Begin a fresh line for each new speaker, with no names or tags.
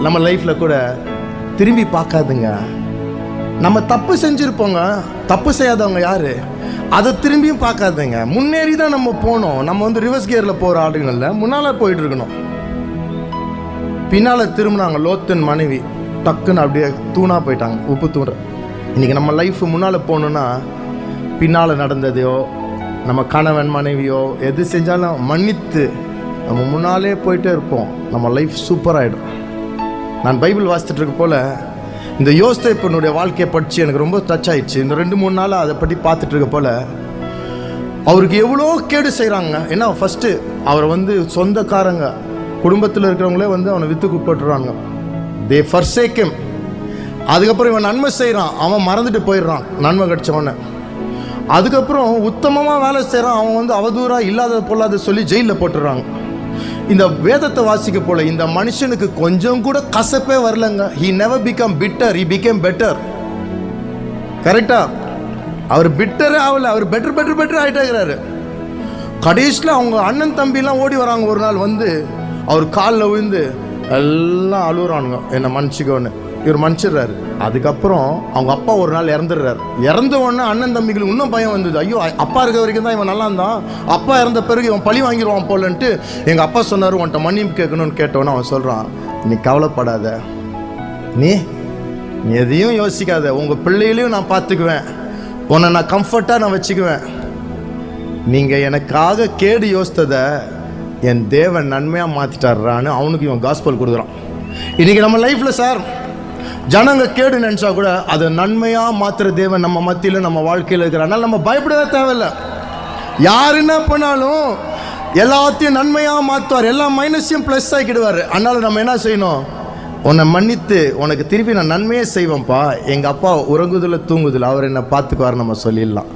நம்ம லைஃப்பில் கூட திரும்பி பார்க்காதுங்க. நம்ம தப்பு செஞ்சுருப்போங்க, தப்பு செய்யாதவங்க யார், அதை திரும்பியும் பார்க்காதுங்க. முன்னேறி தான் நம்ம போனோம். நம்ம வந்து ரிவர்ஸ் கியரில் போகிற ஆளுங்களில் முன்னால் போயிட்டு இருக்கணும். பின்னால் திரும்பினாங்க லோத்தின் மனைவி, டக்குன்னு அப்படியே தூணாக போயிட்டாங்க, உப்பு தூண. இன்றைக்கி நம்ம லைஃப் முன்னால் போகணுன்னா பின்னால் நடந்ததையோ நம்ம கணவன் மனைவியோ எது செஞ்சாலும் மன்னித்து நம்ம முன்னாலே போயிட்டே இருப்போம். நம்ம லைஃப் சூப்பராகிடும். நான் பைபிள் வாசித்துட்டு இருக்க போல் இந்த யோசேப்புனுடைய வாழ்க்கையை படித்து எனக்கு ரொம்ப டச் ஆயிடுச்சு. இந்த 2-3 நாளாக அதை பற்றி பார்த்துட்டு இருக்க போல் அவருக்கு எவ்வளோ கேடு செய்கிறாங்க. ஏன்னா ஃபஸ்ட்டு அவரை வந்து சொந்தக்காரங்க குடும்பத்தில் இருக்கிறவங்களே வந்து அவனை விற்று கூப்பிட்டுறாங்க. தே ஃபர்சேக் ஹிம். அதுக்கப்புறம் இவன் நன்மை செய்கிறான், அவன் மறந்துட்டு போயிடுறான் நன்மை கிடச்சவொன்னே. அதுக்கப்புறம் உத்தமமாக வேலை செய்கிறான், அவன் வந்து அவதூறாக இல்லாத பொல்லாத சொல்லி ஜெயிலில் போட்டுடுறாங்க. இந்த வேதத்தை வாசிக்க போல இந்த மனுஷனுக்கு கொஞ்சம் கூட கசப்பே வரலங்க. he never become bitter, he became better. கரெக்டா? அவர் பிட்டரே ஆகல, அவர் பெட்டர் ஆகிட்டாங்கிறாரு. கடைசியில் அவங்க அண்ணன் தம்பிலாம் ஓடி வராங்க. ஒரு நாள் வந்து அவர் காலில் விழுந்து எல்லாம் அழுகுறானுங்க, என்னை மன்னிச்சிக்கோன்னு. இவர் மன்னிச்சிடுறாரு. அதுக்கப்புறம் அவங்க அப்பா ஒரு நாள் இறந்துடுறாரு. இறந்த உடனே அண்ணன் தம்பிகளுக்கு இன்னும் பயம் வந்தது. ஐயோ, அப்பா இருக்க வரைக்கும் தான் இவன் நல்லா இருந்தான், அப்பா இறந்த பிறகு இவன் பழி வாங்கிடுவான் போலன்ட்டு எங்கள் அப்பா சொன்னார் உன்ட்ட மன்னிப்பு கேட்கணும்னு கேட்டோன்னு அவன் சொல்கிறான், நீ கவலைப்படாத, நீ எதையும் யோசிக்காத, உங்கள் பிள்ளைகளையும் நான் பார்த்துக்குவேன், உன்னை நான் கம்ஃபர்ட்டாக நான் வச்சுக்குவேன். நீங்கள் எனக்காக கேடு யோசித்ததை என் தேவன் நன்மையாக மாற்றிட்டார்றான்னு அவனுக்கு இவன் காஸ்பல் கொடுக்குறான். இன்றைக்கி நம்ம லைஃப்பில் சார் ஜனங்க கேடு நினச்சா கூட அதை நன்மையாக மாற்றுற தேவன் நம்ம மத்தியில் நம்ம வாழ்க்கையில் இருக்கிற. அதனால் நம்ம பயப்படவே தேவையில்லை. யார் என்ன பண்ணாலும் எல்லாத்தையும் நன்மையாக மாற்றுவார், எல்லா மைனஸையும் ப்ளஸ் ஆக்கிடுவார். அதனால் நம்ம என்ன செய்யணும், உன்னை மன்னித்து உனக்கு திருப்பி நான் நன்மையே செய்வேன்ப்பா, எங்கள் அப்பா உறங்குதில் தூங்குதில் அவர் என்னை பார்த்துக்குவார் நம்ம சொல்லிடலாம்.